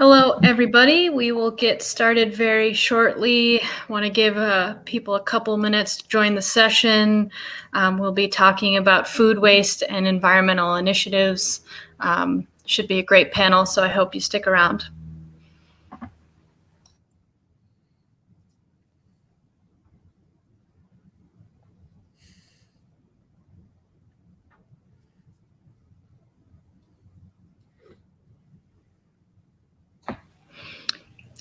Hello, everybody. We will get started very shortly. Want to give people a couple minutes to join the session. We'll be talking about food waste and environmental initiatives. Should be a great panel, so I hope you stick around.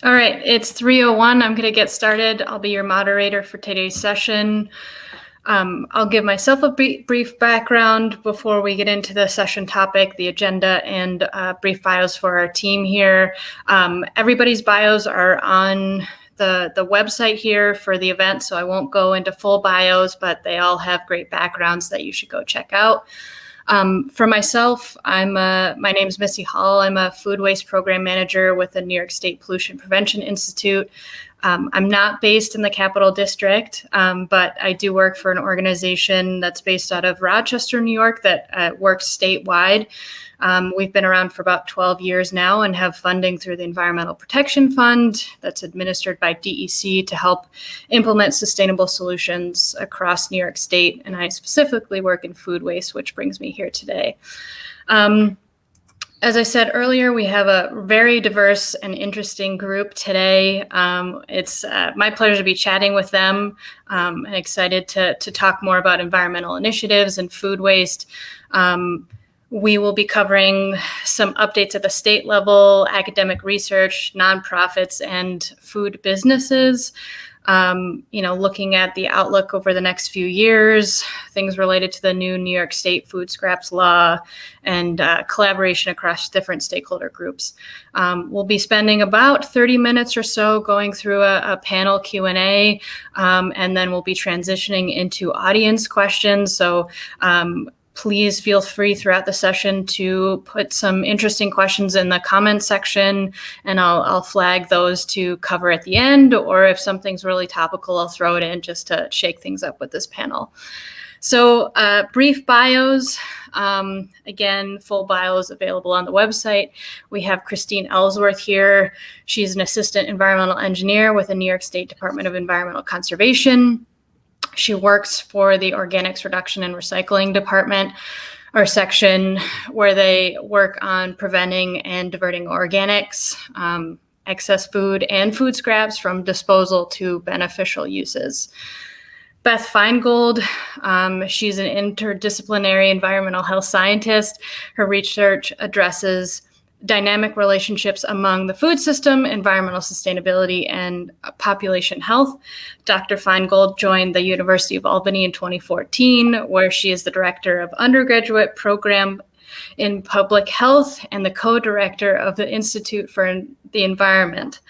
All right, it's 3:01. I'm going to get started. I'll be your moderator for today's session. I'll give myself a brief background before we get into the session topic, the agenda, and brief bios for our team here. Everybody's bios are on the website here for the event, so I won't go into full bios, but they all have great backgrounds that you should go check out. For myself, my name is Missy Hall. I'm a food waste program manager with the New York State Pollution Prevention Institute. I'm not based in the Capital District, but I do work for an organization that's based out of Rochester, New York, that works statewide. We've been around for about 12 years now and have funding through the Environmental Protection Fund that's administered by DEC to help implement sustainable solutions across New York State. And I specifically work in food waste, which brings me here today. As I said earlier, we have a very diverse and interesting group today. It's my pleasure to be chatting with them and excited to talk more about environmental initiatives and food waste. We will be covering some updates at the state level, academic research, nonprofits, and food businesses. Looking at the outlook over the next few years, things related to the new New York State food scraps law, and collaboration across different stakeholder groups. We'll be spending about 30 minutes or so going through a panel Q&A, and then we'll be transitioning into audience questions. So please feel free throughout the session to put some interesting questions in the comments section, and I'll flag those to cover at the end, or if something's really topical, I'll throw it in just to shake things up with this panel. So brief bios. Again, full bios available on the website. We have Christine Ellsworth here. She's an assistant environmental engineer with the New York State Department of Environmental Conservation. She works for the Organics Reduction and Recycling Department, or section, where they work on preventing and diverting organics, excess food, and food scraps from disposal to beneficial uses. Beth Feingold, she's an interdisciplinary environmental health scientist. Her research addresses dynamic relationships among the food system, environmental sustainability, and population health. Dr. Feingold joined the University of Albany in 2014, where she is the director of undergraduate program in public health and the co-director of the Institute for the Environment.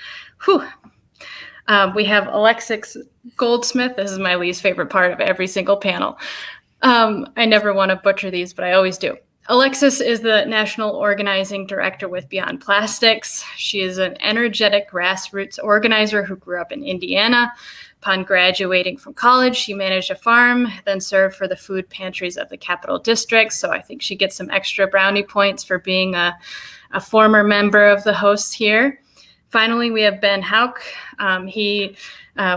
We have Alexis Goldsmith. This is my least favorite part of every single panel. I never want to butcher these, but I always do. Alexis is the National Organizing Director with Beyond Plastics. She is an energetic grassroots organizer who grew up in Indiana. Upon graduating from college, she managed a farm, then served for the food pantries of the Capital District. So I think she gets some extra brownie points for being a former member of the hosts here. Finally, we have Ben Hauk. He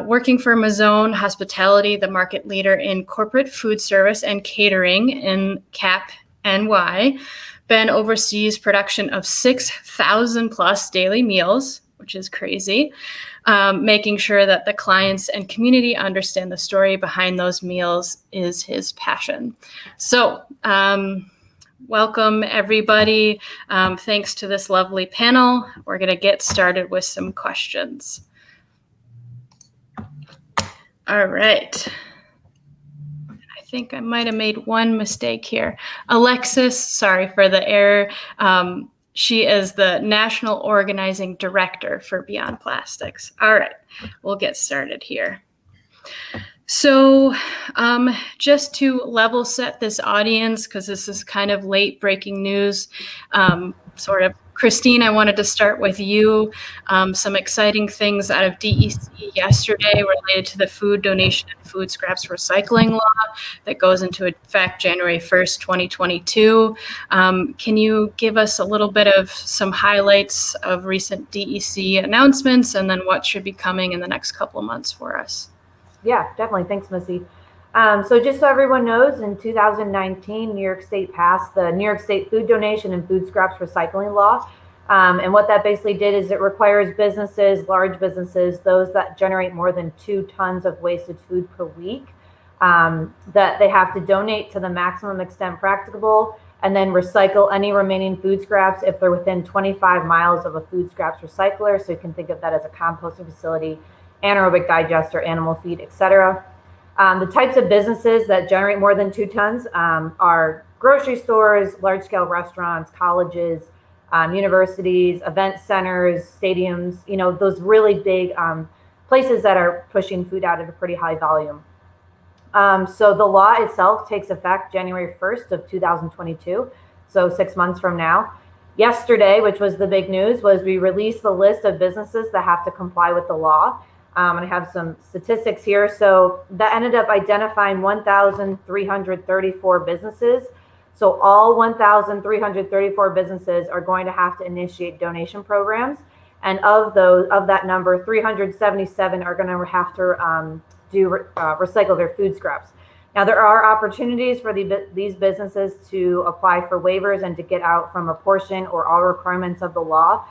working for Mazzone Hospitality, the market leader in corporate food service and catering in CAP NY. Ben oversees production of 6,000 plus daily meals, which is crazy, making sure that the clients and community understand the story behind those meals is his passion. So welcome, everybody. Thanks to this lovely panel. We're going to get started with some questions. All right. I think I might have made one mistake here. Alexis, sorry for the error. She is the National Organizing Director for Beyond Plastics. All right, we'll get started here. So just to level set this audience, because this is kind of late breaking news, sort of Christine, I wanted to start with you. Some exciting things out of DEC yesterday related to the food donation and food scraps recycling law that goes into effect January 1st, 2022. Can you give us a little bit of some highlights of recent DEC announcements and then what should be coming in the next couple of months for us? Yeah, definitely. Thanks, Missy. So just so everyone knows, in 2019, New York State passed the New York State Food Donation and Food Scraps Recycling Law. And what that basically did is it requires businesses, large businesses, those that generate more than 2 tons of wasted food per week, that they have to donate to the maximum extent practicable and then recycle any remaining food scraps if they're within 25 miles of a food scraps recycler. So you can think of that as a composting facility, anaerobic digester, animal feed, etc. The types of businesses that generate more than 2 tons are grocery stores, large-scale restaurants, colleges, universities, event centers, stadiums, those really big places that are pushing food out at a pretty high volume. So the law itself takes effect January 1st of 2022, so 6 months from now. Yesterday, which was the big news, was we released the list of businesses that have to comply with the law. And I have some statistics here. So that ended up identifying 1,334 businesses. So all 1,334 businesses are going to have to initiate donation programs. And of that number, 377 are going to have to recycle their food scraps. Now, there are opportunities for these businesses to apply for waivers and to get out from a portion or all requirements of the law.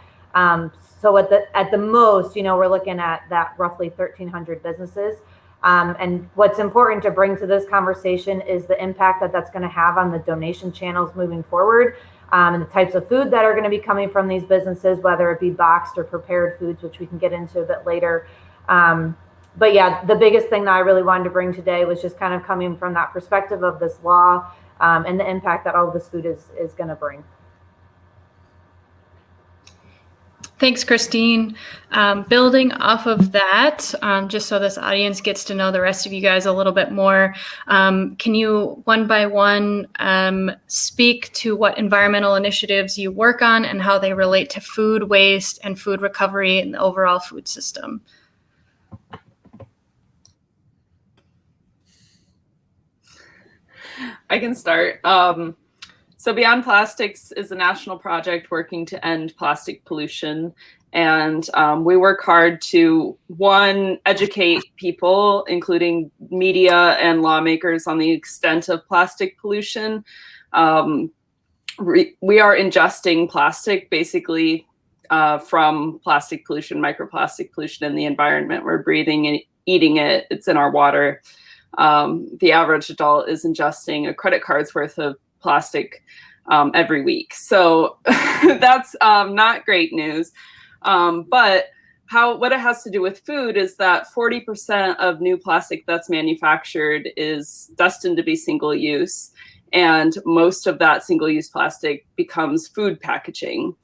So at the most, we're looking at that roughly 1,300 businesses. And what's important to bring to this conversation is the impact that that's going to have on the donation channels moving forward, and the types of food that are going to be coming from these businesses, whether it be boxed or prepared foods, which we can get into a bit later. But yeah, the biggest thing that I really wanted to bring today was just kind of coming from that perspective of this law and the impact that all of this food is going to bring. Thanks, Christine. Building off of that, just so this audience gets to know the rest of you guys a little bit more, can you one by one speak to what environmental initiatives you work on and how they relate to food waste and food recovery in the overall food system? I can start. So Beyond Plastics is a national project working to end plastic pollution. And we work hard to, one, educate people, including media and lawmakers, on the extent of plastic pollution. We are ingesting plastic basically from plastic pollution, microplastic pollution in the environment. We're breathing and eating it. It's in our water. The average adult is ingesting a credit card's worth of plastic every week. So that's not great news. But what it has to do with food is that 40% of new plastic that's manufactured is destined to be single use. And most of that single-use plastic becomes food packaging.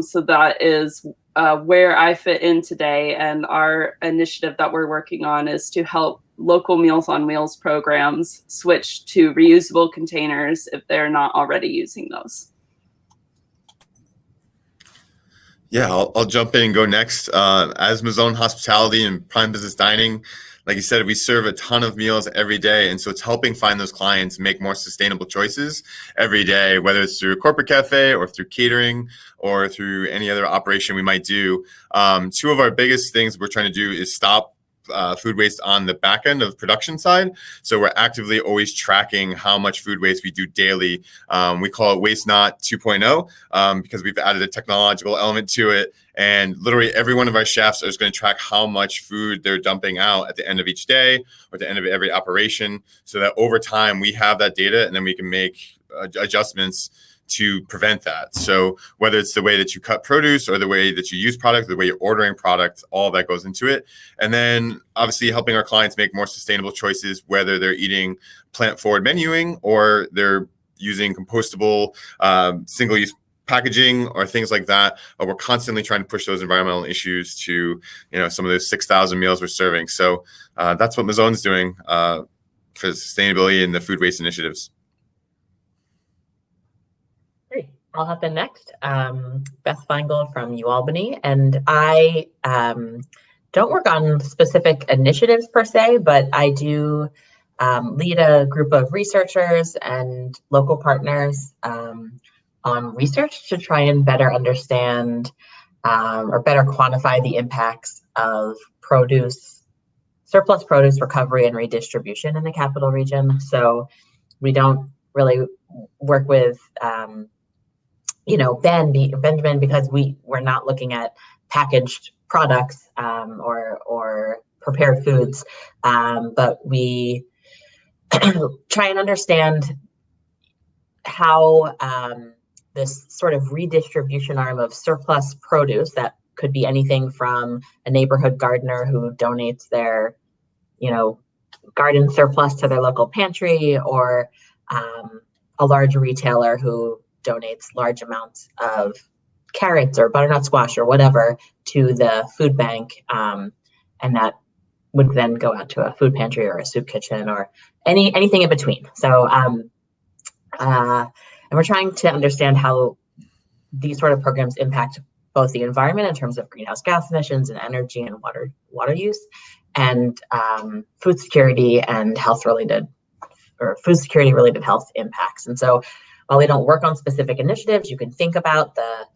So that is where I fit in today. And our initiative that we're working on is to help local Meals on Wheels programs switch to reusable containers if they're not already using those. Yeah, I'll jump in and go next. As Mazzone Hospitality and Prime Business Dining, like you said, we serve a ton of meals every day. And so it's helping find those clients make more sustainable choices every day, whether it's through a corporate cafe or through catering or through any other operation we might do. Two of our biggest things we're trying to do is stop food waste on the back end of production side. So we're actively always tracking how much food waste we do daily. We call it Waste Not 2.0 because we've added a technological element to it. And literally every one of our chefs is going to track how much food they're dumping out at the end of each day or at the end of every operation, so that over time we have that data and then we can make adjustments to prevent that. So whether it's the way that you cut produce or the way that you use product, the way you're ordering product, all that goes into it. And then obviously helping our clients make more sustainable choices, whether they're eating plant-forward menuing or they're using compostable single-use packaging or things like that. We're constantly trying to push those environmental issues to, some of those 6,000 meals we're serving. So that's what Mazzone's doing for sustainability and the food waste initiatives. I'll hop in next. Beth Feingold from UAlbany, and I don't work on specific initiatives per se, but I do lead a group of researchers and local partners on research to try and better understand or better quantify the impacts of surplus produce recovery and redistribution in the capital region. So we don't really work with Benjamin, because we're not looking at packaged products or prepared foods, but we try and understand how this sort of redistribution arm of surplus produce, that could be anything from a neighborhood gardener who donates their garden surplus to their local pantry, or a large retailer who donates large amounts of carrots or butternut squash or whatever to the food bank, and that would then go out to a food pantry or a soup kitchen or anything in between. So and we're trying to understand how these sort of programs impact both the environment in terms of greenhouse gas emissions and energy and water use, and food security and food security related health impacts. And so while we don't work on specific initiatives, you can think about the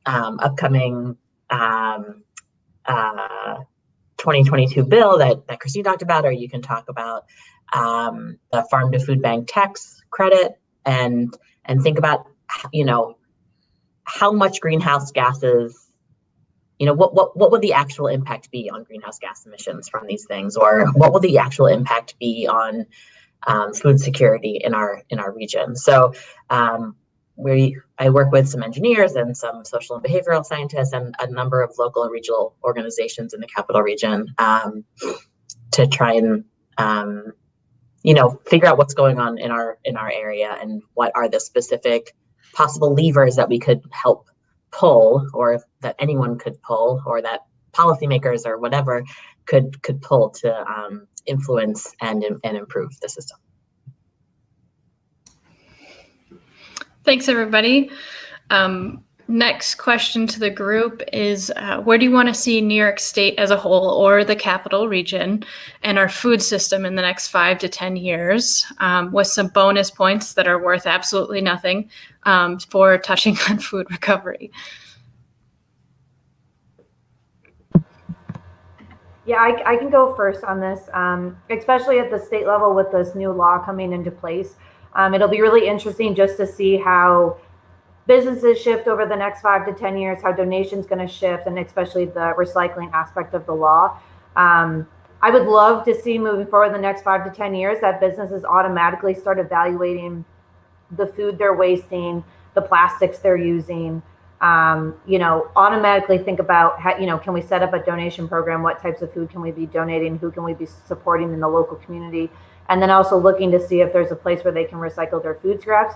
upcoming 2022 bill that Christine talked about, or you can talk about the farm to food bank tax credit, and think about how much greenhouse gases, what would the actual impact be on greenhouse gas emissions from these things, or what will the actual impact be on food security in our region. So I work with some engineers and some social and behavioral scientists and a number of local and regional organizations in the capital region to try and figure out what's going on in our area, and what are the specific possible levers that we could help pull, or that anyone could pull, or that policymakers or whatever could pull to influence and improve the system. Thanks, everybody. Next question to the group is, where do you want to see New York State as a whole, or the capital region, and our food system in the next 5 to 10 years, with some bonus points that are worth absolutely nothing for touching on food recovery? Yeah, I can go first on this, especially at the state level with this new law coming into place. It'll be really interesting just to see how businesses shift over the next 5 to 10 years, how donations going to shift, and especially the recycling aspect of the law. I would love to see moving forward in the next 5 to 10 years that businesses automatically start evaluating the food they're wasting, the plastics they're using, automatically think about how, can we set up a donation program? What types of food can we be donating? Who can we be supporting in the local community? And then also looking to see if there's a place where they can recycle their food scraps.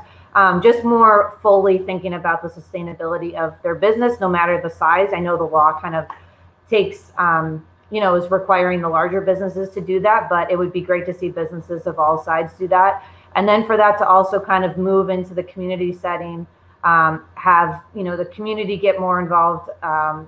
Just more fully thinking about the sustainability of their business, no matter the size. I know the law kind of takes, is requiring the larger businesses to do that, but it would be great to see businesses of all sides do that. And then for that to also kind of move into the community setting, have the community get more involved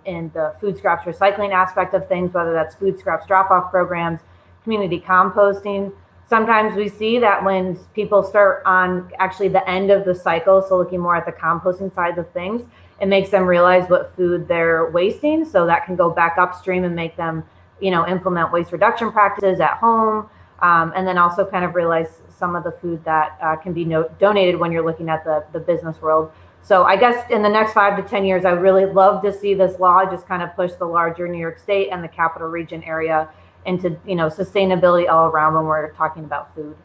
in the food scraps recycling aspect of things, whether that's food scraps drop-off programs, community composting. Sometimes we see that when people start on actually the end of the cycle, so looking more at the composting side of things, it makes them realize what food they're wasting, so that can go back upstream and make them implement waste reduction practices at home, and then also kind of realize some of the food that can be donated when you're looking at the business world. So I guess in the next 5 to 10 years, I really love to see this law just kind of push the larger New York State and the capital region area into sustainability all around when we're talking about food.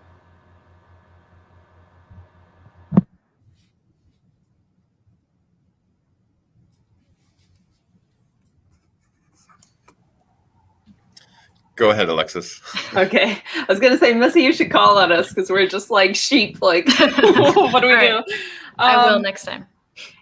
Go ahead, Alexis. Okay. I was going to say, Missy, you should call on us because we're just like sheep. Like, what do we do? I will next time.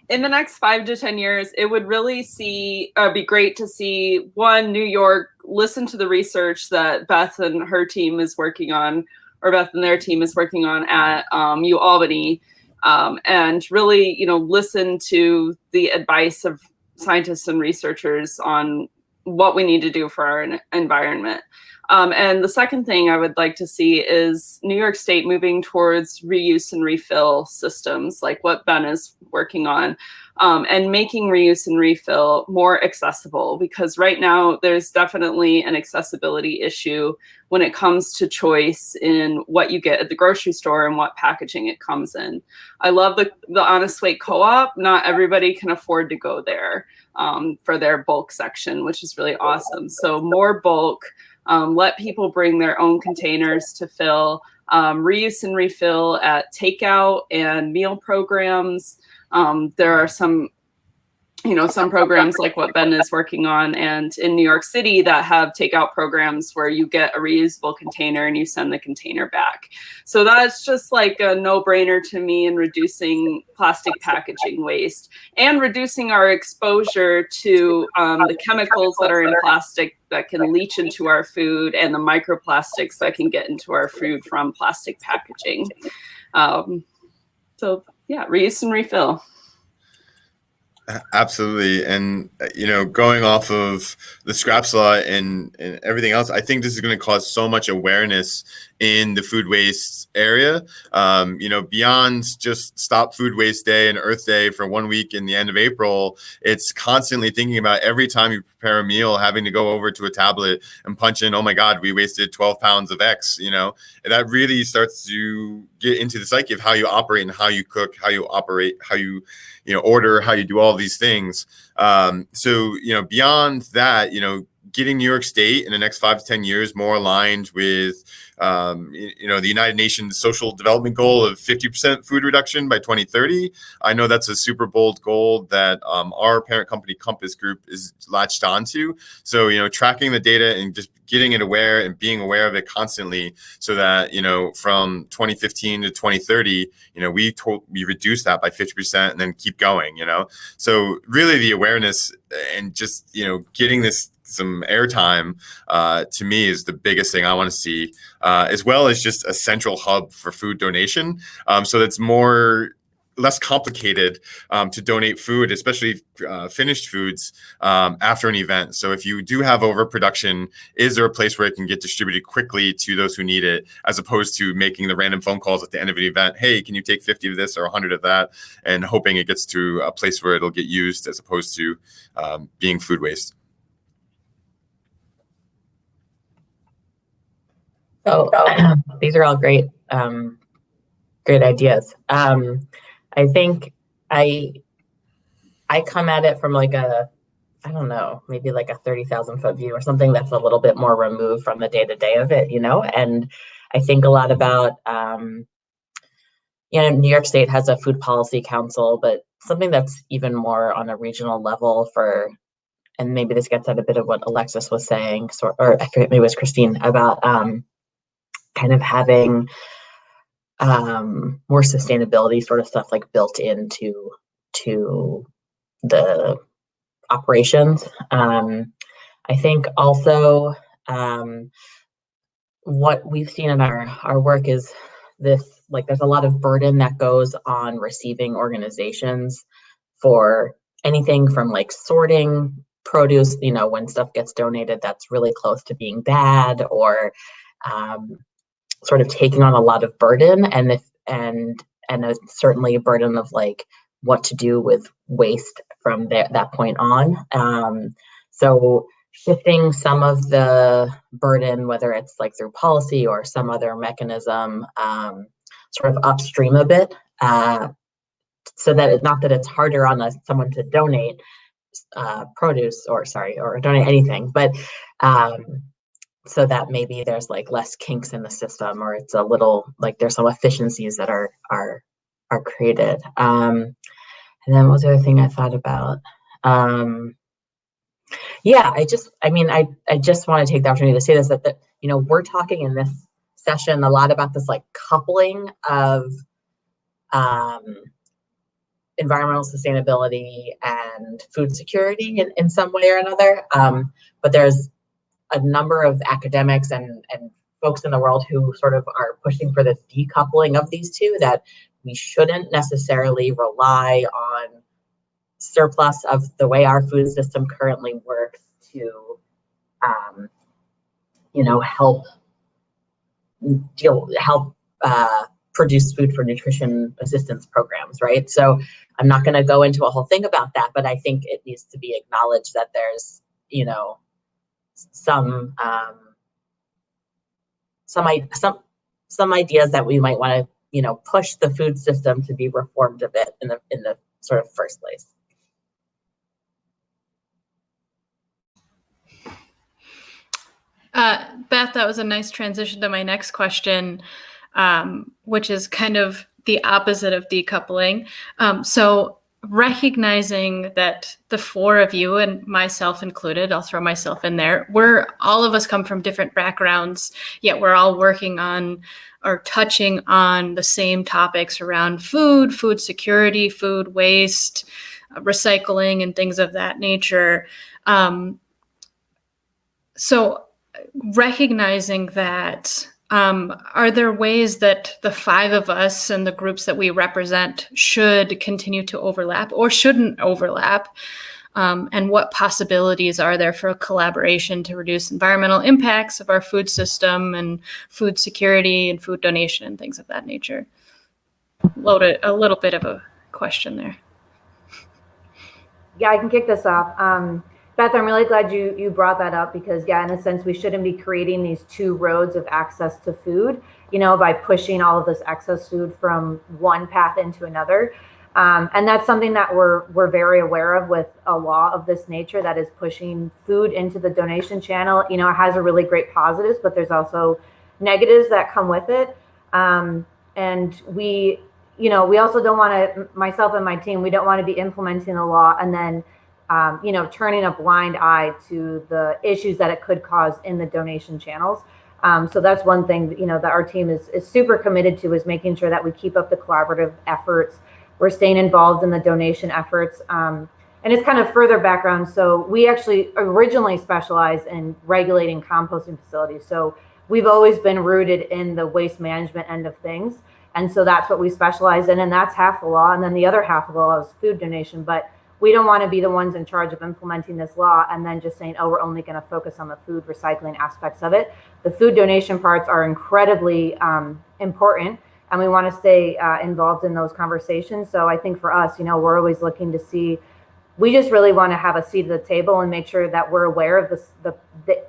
In the next 5 to 10 years, it would really be great to see, one, New York listen to the research that Beth and her team is working on, or Beth and their team is working on at UAlbany, and really, listen to the advice of scientists and researchers on what we need to do for our environment. And the second thing I would like to see is New York State moving towards reuse and refill systems, like what Ben is working on, and making reuse and refill more accessible, because right now there's definitely an accessibility issue when it comes to choice in what you get at the grocery store and what packaging it comes in. I love the Honest Weight Co-op. Not everybody can afford to go there for their bulk section, which is really awesome. So more bulk. Let people bring their own containers to fill, reuse and refill at takeout and meal programs. There are some programs like what Ben is working on, and in New York City that have takeout programs where you get a reusable container and you send the container back. So that's just like a no-brainer to me in reducing plastic packaging waste and reducing our exposure to the chemicals that are in plastic that can leach into our food and the microplastics that can get into our food from plastic packaging. So yeah, reuse and refill. Absolutely. And, going off of the scraps law and everything else, I think this is going to cause so much awareness in the food waste area, beyond just Stop Food Waste Day and Earth Day for 1 week in the end of April. It's constantly thinking about every time you prepare a meal, having to go over to a tablet and punch in, oh my God, we wasted 12 pounds of X, and that really starts to get into the psyche of how you operate and how you cook, how you operate, how you order, how you do all these things. So beyond that, getting New York State in the next 5 to 10 years more aligned with, the United Nations Social Development Goal of 50% food reduction by 2030. I know that's a super bold goal that our parent company Compass Group is latched onto. So, tracking the data and just getting it aware and being aware of it constantly, so that, from 2015 to 2030, we reduce that by 50% and then keep going, So really the awareness and just, getting this some airtime to me is the biggest thing I want to see, as well as just a central hub for food donation. So that's less complicated to donate food, especially finished foods after an event. So if you do have overproduction, is there a place where it can get distributed quickly to those who need it, as opposed to making the random phone calls at the end of an event? Hey, can you take 50 of this or 100 of that? And hoping it gets to a place where it'll get used, as opposed to being food waste. So these are all great ideas. I think I come at it from like maybe like a 30,000 foot view or something that's a little bit more removed from the day-to-day of it, and I think a lot about, New York State has a food policy council, but something that's even more on a regional level and maybe this gets at a bit of what Alexis was saying, or I forget, maybe it was Christine, about kind of having more sustainability sort of stuff like built into the operations. I think also what we've seen in our work is this, like, there's a lot of burden that goes on receiving organizations for anything from like sorting produce, when stuff gets donated that's really close to being bad, or sort of taking on a lot of burden, and certainly a burden of like what to do with waste from that point on. So shifting some of the burden, whether it's like through policy or some other mechanism, sort of upstream a bit, so that not that it's harder on someone to donate produce or donate anything, but so that maybe there's like less kinks in the system, or it's a little like there's some efficiencies that are created. And then what was the other thing I thought about? I just want to take the opportunity to say this, that we're talking in this session a lot about this like coupling of environmental sustainability and food security in some way or another. But there's a number of academics and folks in the world who sort of are pushing for this decoupling of these two that we shouldn't necessarily rely on surplus of the way our food system currently works to, help produce food for nutrition assistance programs, right? So I'm not going to go into a whole thing about that, but I think it needs to be acknowledged that there's, some ideas that we might want to, push the food system to be reformed a bit in the sort of first place. Beth, that was a nice transition to my next question, which is kind of the opposite of decoupling. So recognizing that the four of you, and myself included, I'll throw myself in there, all of us come from different backgrounds, yet we're all working on or touching on the same topics around food security, food waste, recycling, and things of that nature. So recognizing that, are there ways that the five of us and the groups that we represent should continue to overlap or shouldn't overlap? And what possibilities are there for a collaboration to reduce environmental impacts of our food system and food security and food donation and things of that nature? Loaded a little bit of a question there. Yeah, I can kick this off. Beth, I'm really glad you brought that up because, yeah, in a sense, we shouldn't be creating these two roads of access to food, by pushing all of this excess food from one path into another. And that's something that we're very aware of with a law of this nature that is pushing food into the donation channel. It has a really great positives, but there's also negatives that come with it. And we also don't want to, myself and my team, we don't want to be implementing the law and then turning a blind eye to the issues that it could cause in the donation channels. So that's one thing, that our team is super committed to, is making sure that we keep up the collaborative efforts. We're staying involved in the donation efforts. And it's kind of further background. So we actually originally specialize in regulating composting facilities. So we've always been rooted in the waste management end of things. And so that's what we specialize in. And that's half the law. And then the other half of the law is food donation. But we don't want to be the ones in charge of implementing this law and then just saying, oh, we're only going to focus on the food recycling aspects of it. The food donation parts are incredibly important, and we want to stay involved in those conversations. So I think for us, we're always looking to see, we just really want to have a seat at the table and make sure that we're aware of the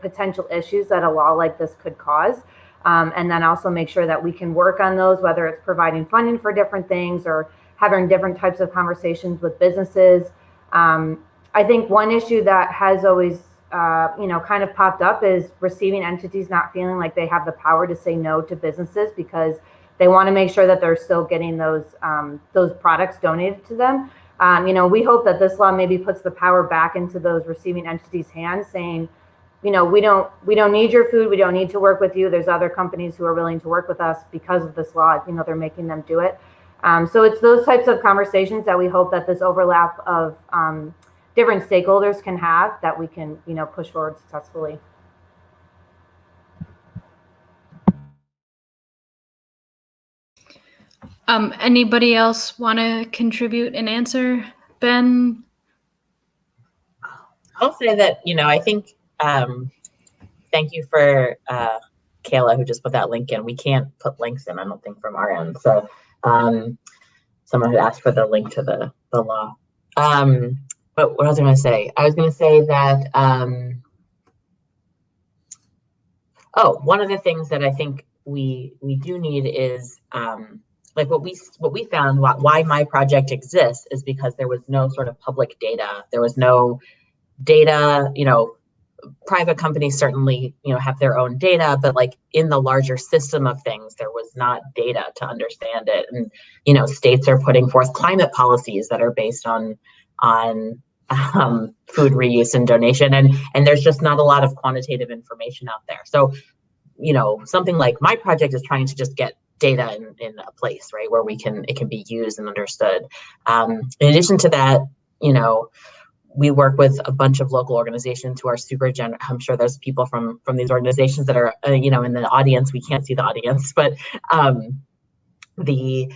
potential issues that a law like this could cause. And then also make sure that we can work on those, whether it's providing funding for different things or having different types of conversations with businesses. I think one issue that has always, kind of popped up is receiving entities not feeling like they have the power to say no to businesses because they want to make sure that they're still getting those products donated to them. We hope that this law maybe puts the power back into those receiving entities' hands, saying, we don't need your food. We don't need to work with you. There's other companies who are willing to work with us because of this law. They're making them do it. So it's those types of conversations that we hope that this overlap of different stakeholders can have, that we can, push forward successfully. Anybody else want to contribute and answer? Ben? I'll say that, I think, thank you for Kayla, who just put that link in. We can't put links in, I don't think, from our end. So someone had asked for the link to the law. But what was I going to say? I was going to say that, one of the things that I think we do need is, like what we found, why my project exists is because there was no sort of public data. There was no data, private companies certainly, have their own data, but like in the larger system of things, there was not data to understand it. And, states are putting forth climate policies that are based on food reuse and donation. And there's just not a lot of quantitative information out there. So, something like my project is trying to just get data in a place, right, where it can be used and understood. In addition to that, we work with a bunch of local organizations who are super generous. I'm sure there's people from these organizations that are, in the audience. We can't see the audience, but they've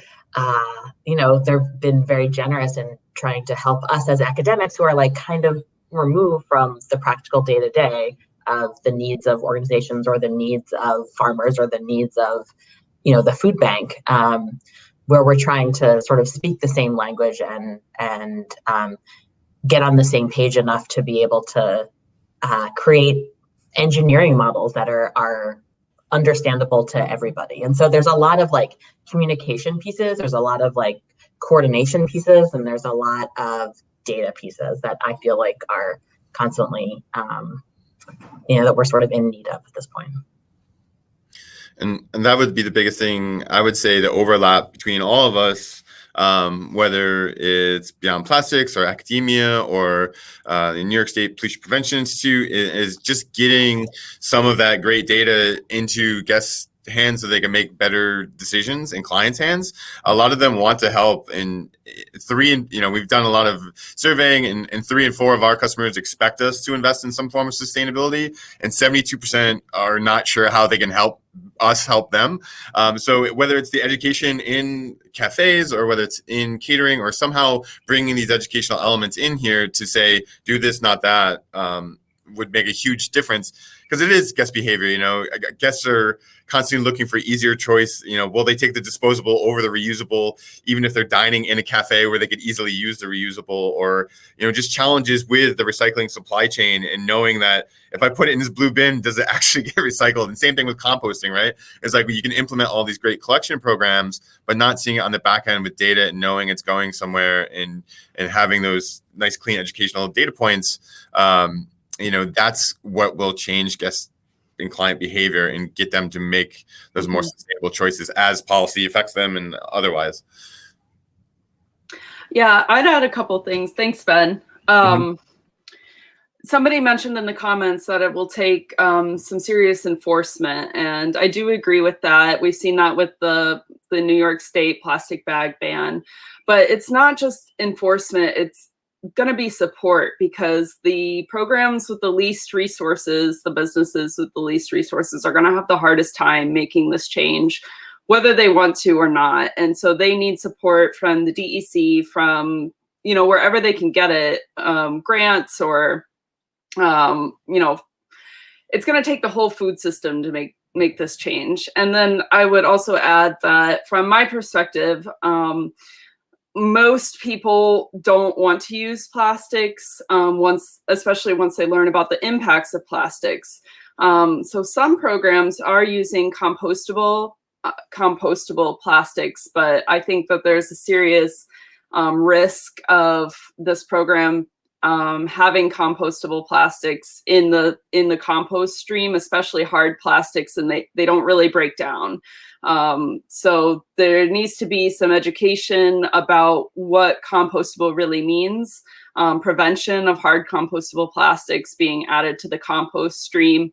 been very generous in trying to help us as academics who are like kind of removed from the practical day-to-day of the needs of organizations or the needs of farmers or the needs of, the food bank, where we're trying to sort of speak the same language and get on the same page enough to be able to create engineering models that are understandable to everybody. And so there's a lot of like communication pieces, there's a lot of like coordination pieces, and there's a lot of data pieces that I feel like are constantly, that we're sort of in need of at this point. And that would be the biggest thing, I would say, the overlap between all of us, whether it's Beyond Plastics or academia or the New York State Pollution Prevention Institute, is just getting some of that great data into guests' hands so they can make better decisions in clients' hands. A lot of them want to help, and we've done a lot of surveying, and 3 and 4 of our customers expect us to invest in some form of sustainability, and 72% are not sure how they can help us help them. So whether it's the education in cafes or whether it's in catering or somehow bringing these educational elements in here to say, do this, not that, would make a huge difference, because it is guest behavior. Guests are constantly looking for easier choice. Will they take the disposable over the reusable, even if they're dining in a cafe where they could easily use the reusable, or just challenges with the recycling supply chain, and knowing that if I put it in this blue bin, does it actually get recycled? And same thing with composting, right? It's like you can implement all these great collection programs, but not seeing it on the back end with data and knowing it's going somewhere, and having those nice, clean educational data points. That's what will change guest and client behavior and get them to make those more sustainable choices as policy affects them and otherwise. Yeah, I'd add a couple things. Thanks, Ben. Somebody mentioned in the comments that it will take some serious enforcement, and I do agree with that. We've seen that with the New York State plastic bag ban, but it's not just enforcement, it's going to be support, because the programs with the least resources, the businesses with the least resources, are going to have the hardest time making this change, whether they want to or not. And so they need support from the DEC, from wherever they can get it, grants, or it's going to take the whole food system to make this change. And then I would also add that from my perspective, most people don't want to use plastics especially once they learn about the impacts of plastics. So some programs are using compostable plastics, but I think that there's a serious risk of this program having compostable plastics in the compost stream, especially hard plastics, and they don't really break down. So there needs to be some education about what compostable really means, prevention of hard compostable plastics being added to the compost stream,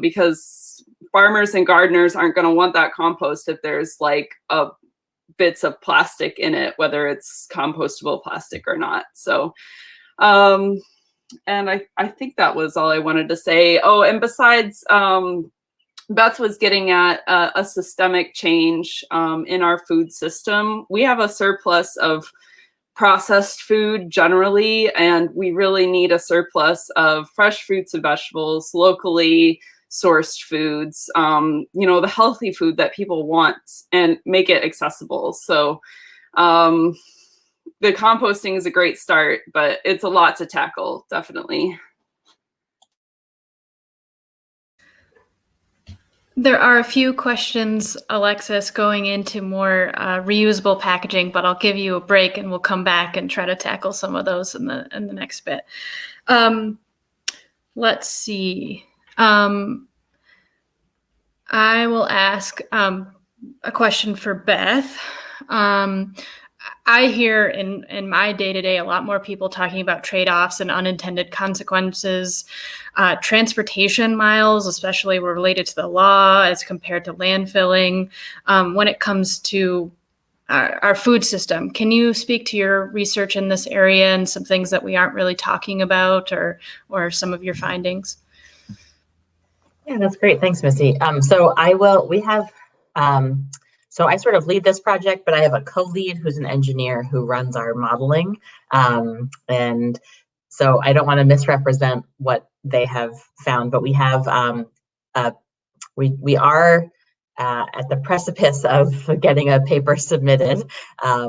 because farmers and gardeners aren't going to want that compost if there's like bits of plastic in it, whether it's compostable plastic or not. So and I think that was all I wanted to say. Oh, and besides, Beth was getting at a systemic change in our food system. We have a surplus of processed food generally, and we really need a surplus of fresh fruits and vegetables, locally sourced foods, the healthy food that people want, and make it accessible. So the composting is a great start, but it's a lot to tackle, definitely. There are a few questions, Alexis, going into more reusable packaging, but I'll give you a break and we'll come back and try to tackle some of those in the next bit. Let's see. I will ask a question for Beth. I hear in my day-to-day a lot more people talking about trade-offs and unintended consequences. Transportation miles, especially, were related to the law as compared to landfilling. When it comes to our food system, can you speak to your research in this area and some things that we aren't really talking about, or some of your findings? Yeah, that's great. Thanks, Missy. So So I sort of lead this project, but I have a co-lead who's an engineer who runs our modeling. And so I don't want to misrepresent what they have found, but we have, we are at the precipice of getting a paper submitted,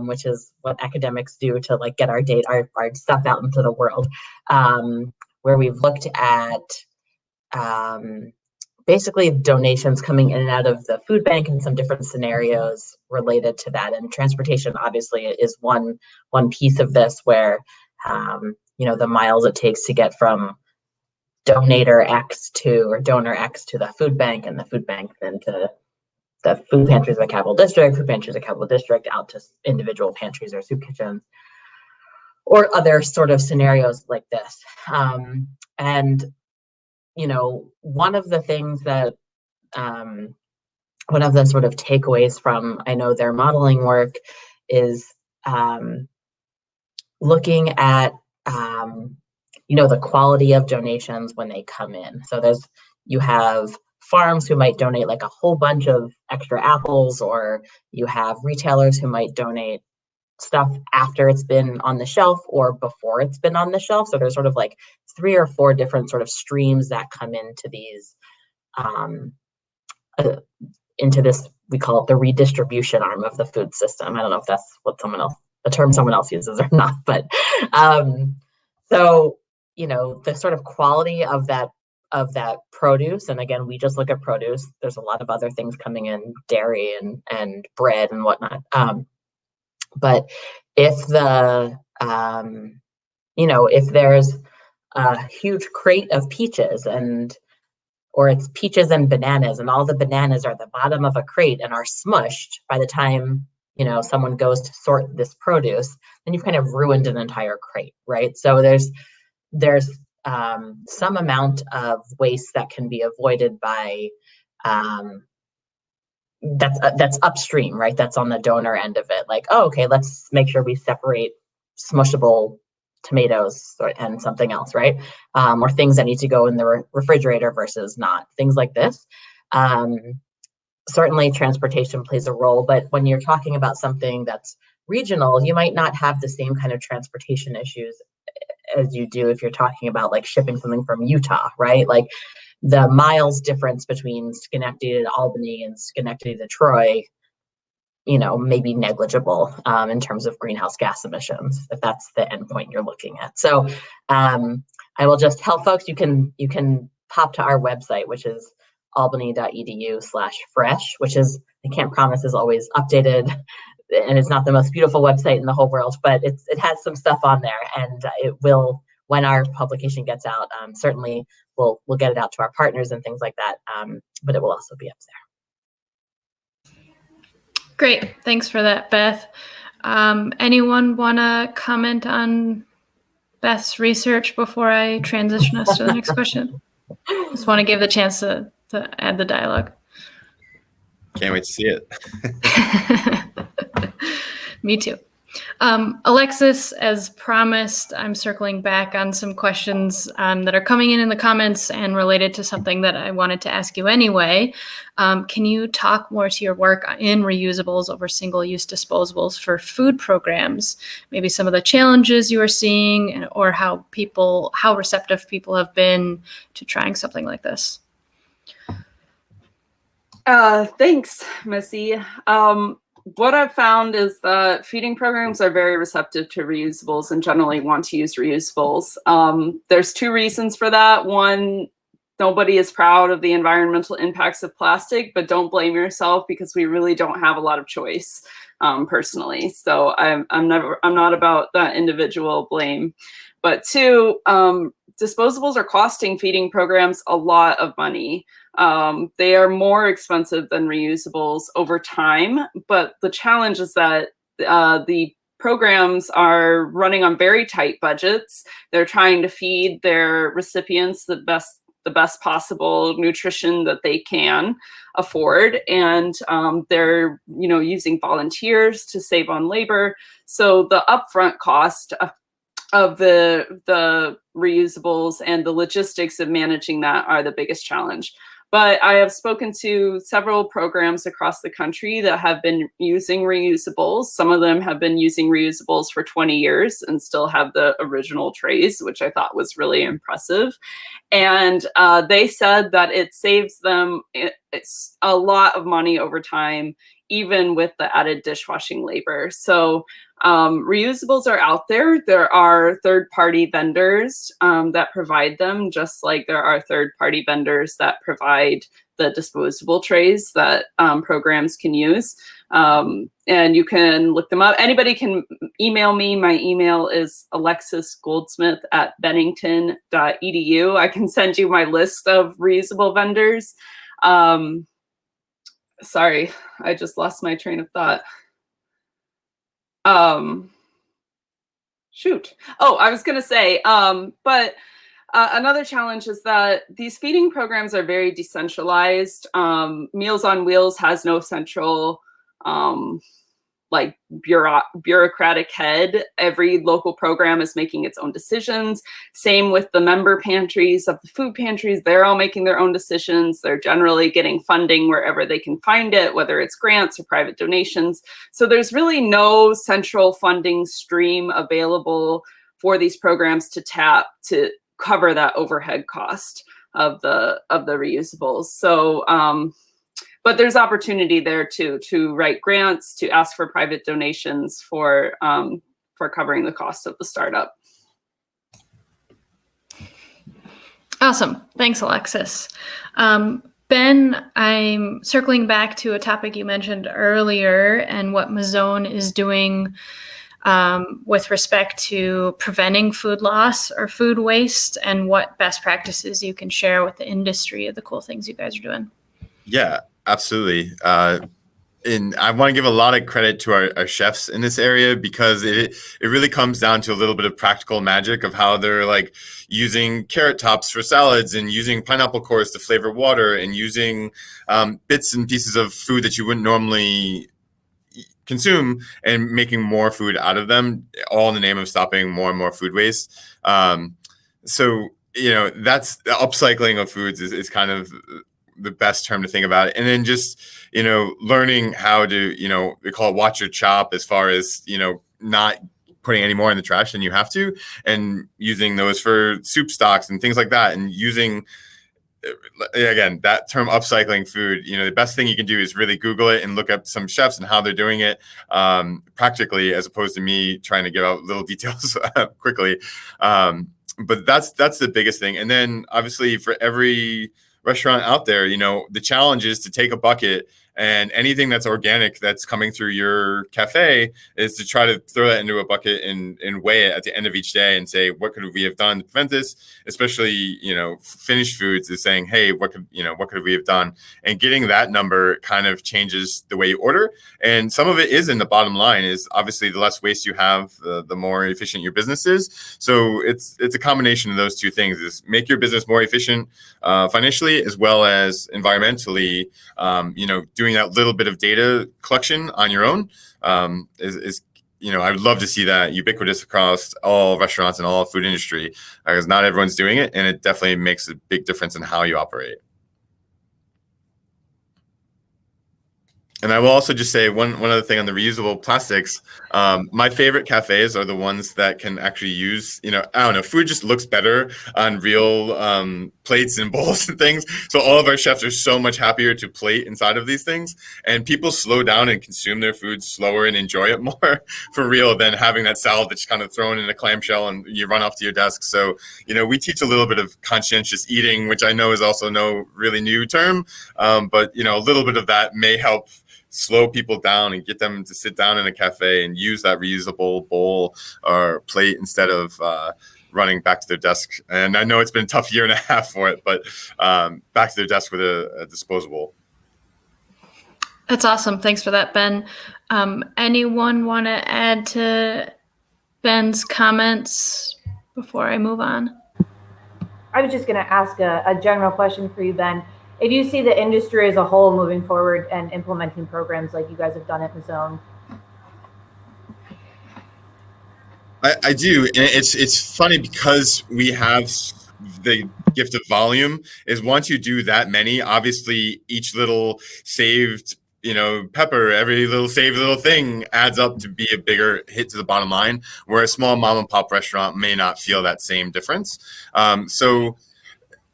which is what academics do to like get our data, our stuff out into the world, where we've looked at basically donations coming in and out of the food bank and some different scenarios related to that. And transportation obviously is one piece of this where, you know, the miles it takes to get from donor X to the food bank, and the food bank then to the food pantries of the capital district, food pantries of the capital district out to individual pantries or soup kitchens, or other sort of scenarios like this. And you know, one of the things that, one of the sort of takeaways from, I know, their modeling work is looking at, you know, the quality of donations when they come in. So you have farms who might donate like a whole bunch of extra apples, or you have retailers who might donate stuff after it's been on the shelf or before it's been on the shelf. So there's sort of like 3 or 4 different sort of streams that come into these, into this, we call it the redistribution arm of the food system. I don't know if that's what the term someone else uses or not, but so, you know, the sort of quality of that produce, and again, we just look at produce, there's a lot of other things coming in, dairy and bread and whatnot. But if you know, if there's a huge crate of peaches or it's peaches and bananas, and all the bananas are at the bottom of a crate and are smushed by the time, you know, someone goes to sort this produce, then you've kind of ruined an entire crate, right? So there's some amount of waste that can be avoided by, that's upstream, right? That's on the donor end of it. Like, oh, okay, let's make sure we separate smushable tomatoes and something else, right? Or things that need to go in the refrigerator versus not, things like this. Certainly transportation plays a role, but when you're talking about something that's regional, you might not have the same kind of transportation issues as you do if you're talking about like shipping something from Utah, right? Like the miles difference between Schenectady to Albany and Schenectady to Troy, you know, may be negligible in terms of greenhouse gas emissions, if that's the endpoint you're looking at. So I will just tell folks, you can pop to our website, which is albany.edu/fresh, which is, I can't promise is always updated, and it's not the most beautiful website in the whole world, but it has some stuff on there, and it will, when our publication gets out, certainly we'll get it out to our partners and things like that, but it will also be up there. Great, thanks for that, Beth. Anyone want to comment on Beth's research before I transition us to the next question? Just want to give the chance to add the dialogue. Can't wait to see it. Me too. Alexis, as promised, I'm circling back on some questions that are coming in the comments and related to something that I wanted to ask you anyway. Can you talk more to your work in reusables over single-use disposables for food programs? Maybe some of the challenges you are seeing, or how receptive people have been to trying something like this. Thanks, Missy. What I've found is that feeding programs are very receptive to reusables and generally want to use reusables. There's 2 reasons for that. One, nobody is proud of the environmental impacts of plastic, but don't blame yourself because we really don't have a lot of choice, personally. So I'm not about that individual blame. But 2, disposables are costing feeding programs a lot of money. They are more expensive than reusables over time, but the challenge is that the programs are running on very tight budgets. They're trying to feed their recipients the best possible nutrition that they can afford, and they're using volunteers to save on labor. So the upfront cost of the reusables and the logistics of managing that are the biggest challenge. But I have spoken to several programs across the country that have been using reusables. Some of them have been using reusables for 20 years and still have the original trays, which I thought was really impressive. And they said that it saves them it's a lot of money over time, even with the added dishwashing labor. So reusables are out there. There are third-party vendors that provide them, just like there are third-party vendors that provide the disposable trays that programs can use. And you can look them up. Anybody can email me. My email is alexisgoldsmith@bennington.edu. I can send you my list of reusable vendors. Sorry, I just lost my train of thought. Shoot. Oh, I was gonna say, but another challenge is that these feeding programs are very decentralized. Meals on Wheels has no central like bureaucratic head. Every local program is making its own decisions. Same with the member pantries of the food pantries. They're all making their own decisions. They're generally getting funding wherever they can find it, whether it's grants or private donations. So there's really no central funding stream available for these programs to tap to cover that overhead cost of the reusables. So but there's opportunity there to write grants, to ask for private donations for covering the cost of the startup. Awesome. Thanks, Alexis. Ben, I'm circling back to a topic you mentioned earlier and what Mazone is doing with respect to preventing food loss or food waste, and what best practices you can share with the industry of the cool things you guys are doing. Yeah, absolutely. And I want to give a lot of credit to our chefs in this area, because it really comes down to a little bit of practical magic of how they're like using carrot tops for salads and using pineapple cores to flavor water and using bits and pieces of food that you wouldn't normally consume and making more food out of them, all in the name of stopping more and more food waste. So, that's the upcycling of foods is kind of the best term to think about it. And then just, learning how to, we call it watch your chop, as far as, not putting any more in the trash than you have to, and using those for soup stocks and things like that. And using, again, that term upcycling food, the best thing you can do is really Google it and look up some chefs and how they're doing it practically, as opposed to me trying to give out little details quickly. But that's the biggest thing. And then obviously for every restaurant out there, the challenge is to take a bucket, and anything that's organic that's coming through your cafe is to try to throw that into a bucket and weigh it at the end of each day and say, what could we have done to prevent this? Especially, finished foods is saying, hey, what could we have done? And getting that number kind of changes the way you order. And some of it is in the bottom line is obviously the less waste you have, the more efficient your business is. So it's a combination of those two things: is make your business more efficient financially, as well as environmentally. Doing that little bit of data collection on your own is I would love to see that ubiquitous across all restaurants and all food industry, because not everyone's doing it, and it definitely makes a big difference in how you operate. And I will also just say one other thing on the reusable plastics. My favorite cafes are the ones that can actually use, food just looks better on real plates and bowls and things. So all of our chefs are so much happier to plate inside of these things. And people slow down and consume their food slower and enjoy it more for real than having that salad that's kind of thrown in a clamshell and you run off to your desk. So, we teach a little bit of conscientious eating, which I know is also no really new term. But, a little bit of that may help slow people down and get them to sit down in a cafe and use that reusable bowl or plate instead of running back to their desk. And I know it's been a tough year and a half for it, but back to their desk with a disposable. That's awesome. Thanks for that, Ben. Anyone want to add to Ben's comments before I move on? I was just going to ask a general question for you, Ben. If you see the industry as a whole moving forward and implementing programs like you guys have done at Mazone? I do, and it's funny because we have the gift of volume is once you do that many, obviously each little saved, pepper, every little saved little thing adds up to be a bigger hit to the bottom line, where a small mom and pop restaurant may not feel that same difference. So,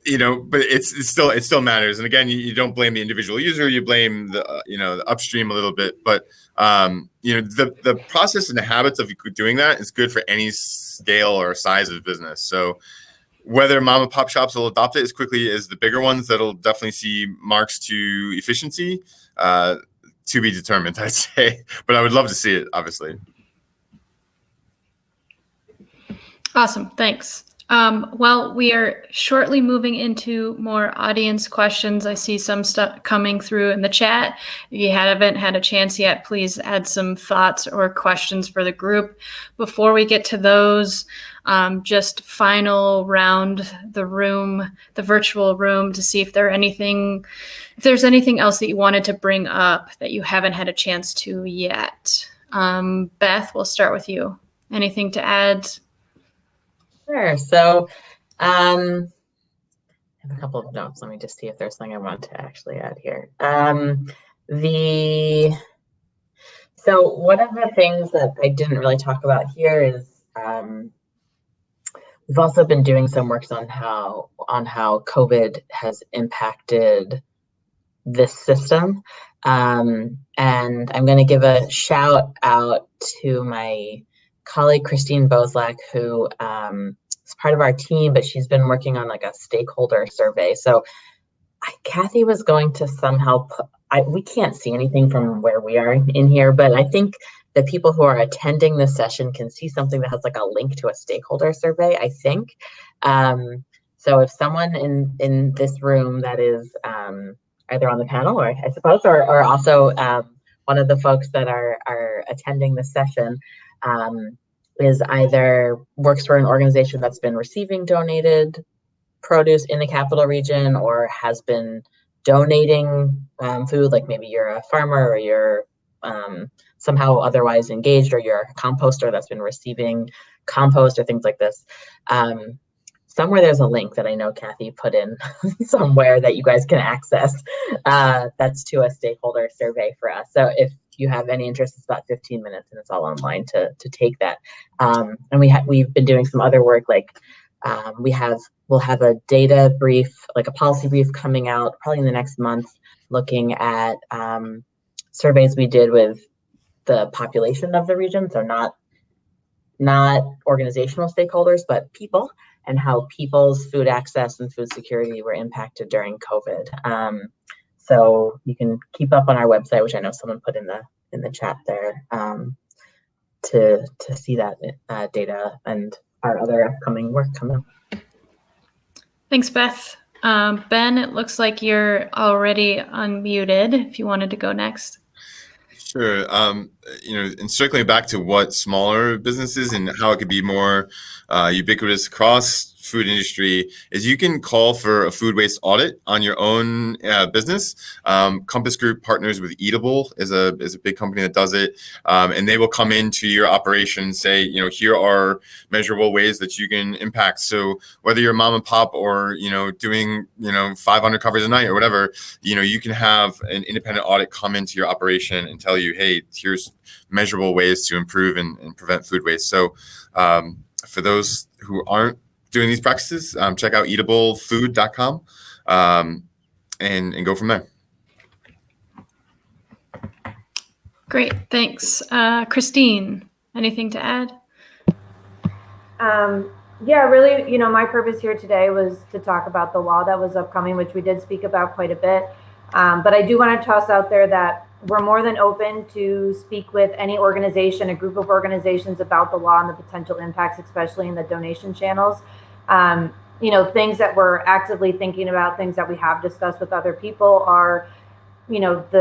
but it still matters. And again, you don't blame the individual user, you blame the upstream a little bit, but the process and the habits of doing that is good for any scale or size of business. So whether mom and pop shops will adopt it as quickly as the bigger ones, that'll definitely see marks to efficiency, to be determined, I'd say. But I would love to see it, obviously. Awesome, thanks. Well, we are shortly moving into more audience questions. I see some stuff coming through in the chat. If you haven't had a chance yet, please add some thoughts or questions for the group. Before we get to those, just final round the virtual room to see if there's anything else that you wanted to bring up that you haven't had a chance to yet. Beth, we'll start with you. Anything to add? Sure. So I have a couple of notes. Let me just see if there's something I want to actually add here. So one of the things that I didn't really talk about here is we've also been doing some work on how COVID has impacted this system. And I'm going to give a shout out to my colleague, Christine Boslak, who is part of our team, but she's been working on like a stakeholder survey. So Kathy was going to somehow we can't see anything from where we are in here, but I think the people who are attending this session can see something that has like a link to a stakeholder survey, I think. So if someone in this room that is either on the panel or I suppose, or also one of the folks that are attending this session, is either works for an organization that's been receiving donated produce in the capital region or has been donating food, like maybe you're a farmer or you're somehow otherwise engaged, or you're a composter that's been receiving compost or things like this. Somewhere there's a link that I know Kathy put in somewhere that you guys can access. That's to a stakeholder survey for us. So if you have any interest, it's about 15 minutes and it's all online to take that. And we've been doing some other work, like we'll have a data brief, like a policy brief coming out probably in the next month, looking at surveys we did with the population of the region. So not organizational stakeholders, but people, and how people's food access and food security were impacted during COVID. So you can keep up on our website, which I know someone put in the chat there, to see that data and our other upcoming work coming up. Thanks, Beth. Ben, it looks like you're already unmuted. If you wanted to go next. Sure. And circling back to what smaller businesses and how it could be more ubiquitous across food industry is you can call for a food waste audit on your own business. Compass Group partners with Eatable is a big company that does it, and they will come into your operation and say, here are measurable ways that you can impact. So whether you're mom and pop or doing 500 covers a night or whatever, you can have an independent audit come into your operation and tell you, hey, here's measurable ways to improve and prevent food waste. So for those who aren't doing these practices, check out eatablefood.com and go from there. Great, thanks. Christine, anything to add? Yeah, really, my purpose here today was to talk about the law that was upcoming, which we did speak about quite a bit. But I do want to toss out there that we're more than open to speak with any organization, a group of organizations, about the law and the potential impacts, especially in the donation channels. Things that we're actively thinking about, things that we have discussed with other people are,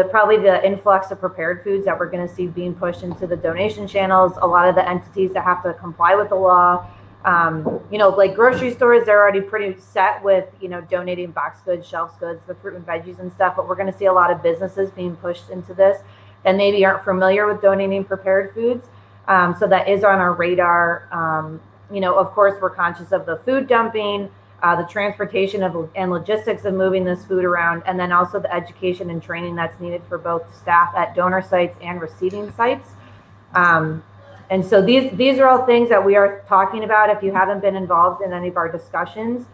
probably the influx of prepared foods that we're going to see being pushed into the donation channels. A lot of the entities that have to comply with the law, like grocery stores, they're already pretty set with, donating box goods, shelf goods, the fruit and veggies and stuff. But we're going to see a lot of businesses being pushed into this that maybe aren't familiar with donating prepared foods. So that is on our radar. Of course, we're conscious of the food dumping, the transportation and logistics of moving this food around, and then also the education and training that's needed for both staff at donor sites and receiving sites. And so these are all things that we are talking about. If you haven't been involved in any of our discussions,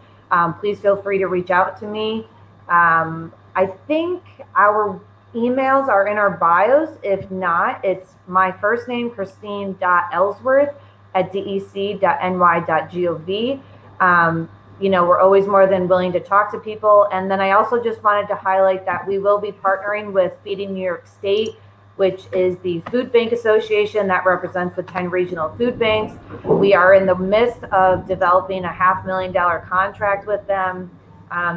please feel free to reach out to me. I think our emails are in our bios. If not, it's my first name, Christine.Ellsworth@dec.ny.gov. We're always more than willing to talk to people. And then I also just wanted to highlight that we will be partnering with Feeding New York State, which is the Food Bank Association that represents the 10 regional food banks. We are in the midst of developing a $500,000 contract with them.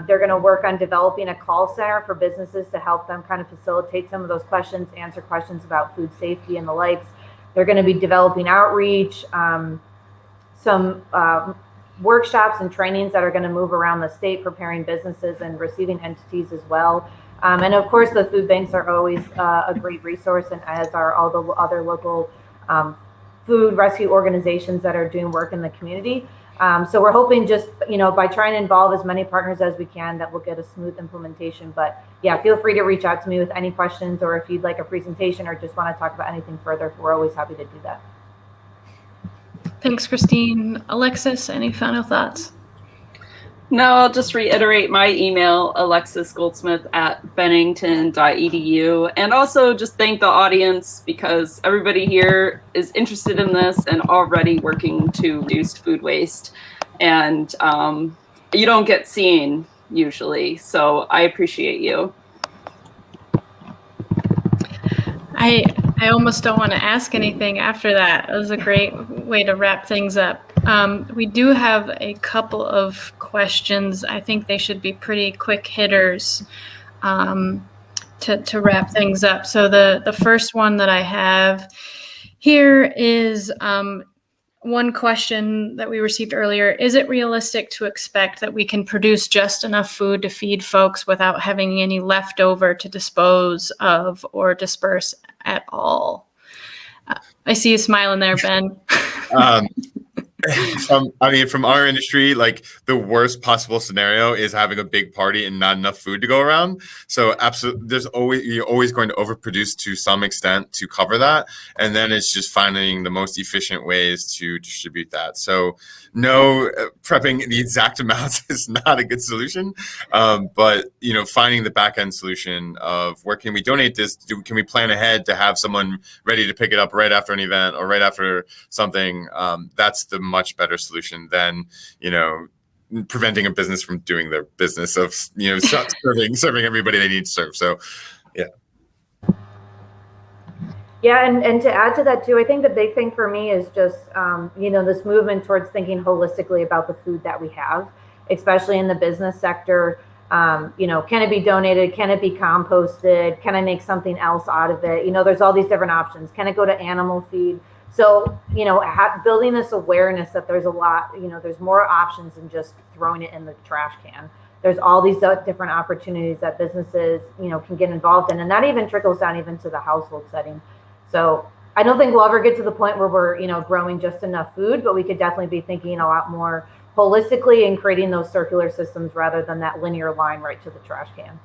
They're going to work on developing a call center for businesses to help them kind of facilitate some of those questions, answer questions about food safety and the likes. They're going to be developing outreach, some workshops and trainings that are going to move around the state, preparing businesses and receiving entities as well. And of course, the food banks are always a great resource, and as are all the other local food rescue organizations that are doing work in the community. So we're hoping just, by trying to involve as many partners as we can, that we'll get a smooth implementation. But yeah, feel free to reach out to me with any questions, or if you'd like a presentation or just want to talk about anything further, we're always happy to do that. Thanks, Christine. Alexis, any final thoughts? No, I'll just reiterate my email, alexisgoldsmith@bennington.edu. And also just thank the audience, because everybody here is interested in this and already working to reduce food waste. And you don't get seen usually, so I appreciate you. I almost don't want to ask anything after that. It was a great way to wrap things up. We do have a couple of questions. I think they should be pretty quick hitters to wrap things up. So the first one that I have here is one question that we received earlier. Is it realistic to expect that we can produce just enough food to feed folks without having any leftover to dispose of or disperse at all? I see you smiling there, Ben. From our industry, like the worst possible scenario is having a big party and not enough food to go around. So absolutely, you're always going to overproduce to some extent to cover that, and then it's just finding the most efficient ways to distribute that. So no, prepping the exact amounts is not a good solution, but finding the back end solution of where can we donate this? Can we plan ahead to have someone ready to pick it up right after an event or right after something? That's the much better solution than preventing a business from doing their business of serving everybody they need to serve. So and to add to that too, I think the big thing for me is just this movement towards thinking holistically about the food that we have, especially in the business sector. Can it be donated? Can it be composted? Can I make something else out of it? There's all these different options. Can it go to animal feed? So, building this awareness that there's a lot, there's more options than just throwing it in the trash can. There's all these different opportunities that businesses, can get involved in. And that even trickles down even to the household setting. So I don't think we'll ever get to the point where we're, growing just enough food, but we could definitely be thinking a lot more holistically and creating those circular systems rather than that linear line right to the trash can.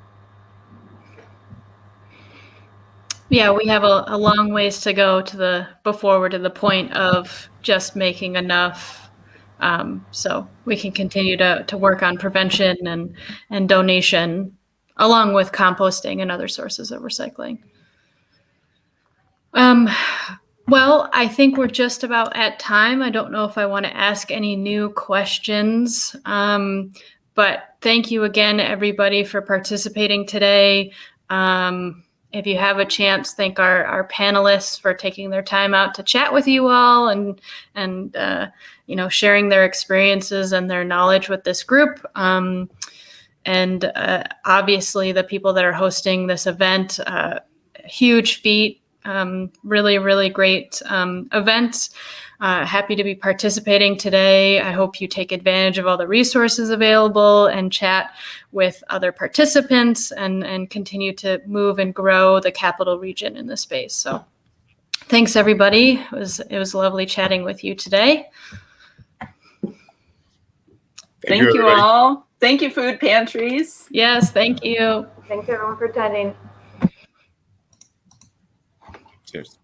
Yeah, we have a long ways to go before we're to the point of just making enough. So we can continue to work on prevention and donation, along with composting and other sources of recycling. Well, I think we're just about at time. I don't know if I want to ask any new questions, but thank you again, everybody, for participating today. If you have a chance, thank our panelists for taking their time out to chat with you all and sharing their experiences and their knowledge with this group. And obviously the people that are hosting this event, huge feat, really, really great event. Happy to be participating today. I hope you take advantage of all the resources available and chat with other participants and continue to move and grow the Capital Region in this space. So thanks, everybody. It was lovely chatting with you today. Thank you everybody. all. Thank you, food pantries. Yes, thank you. Thanks everyone for attending. Cheers.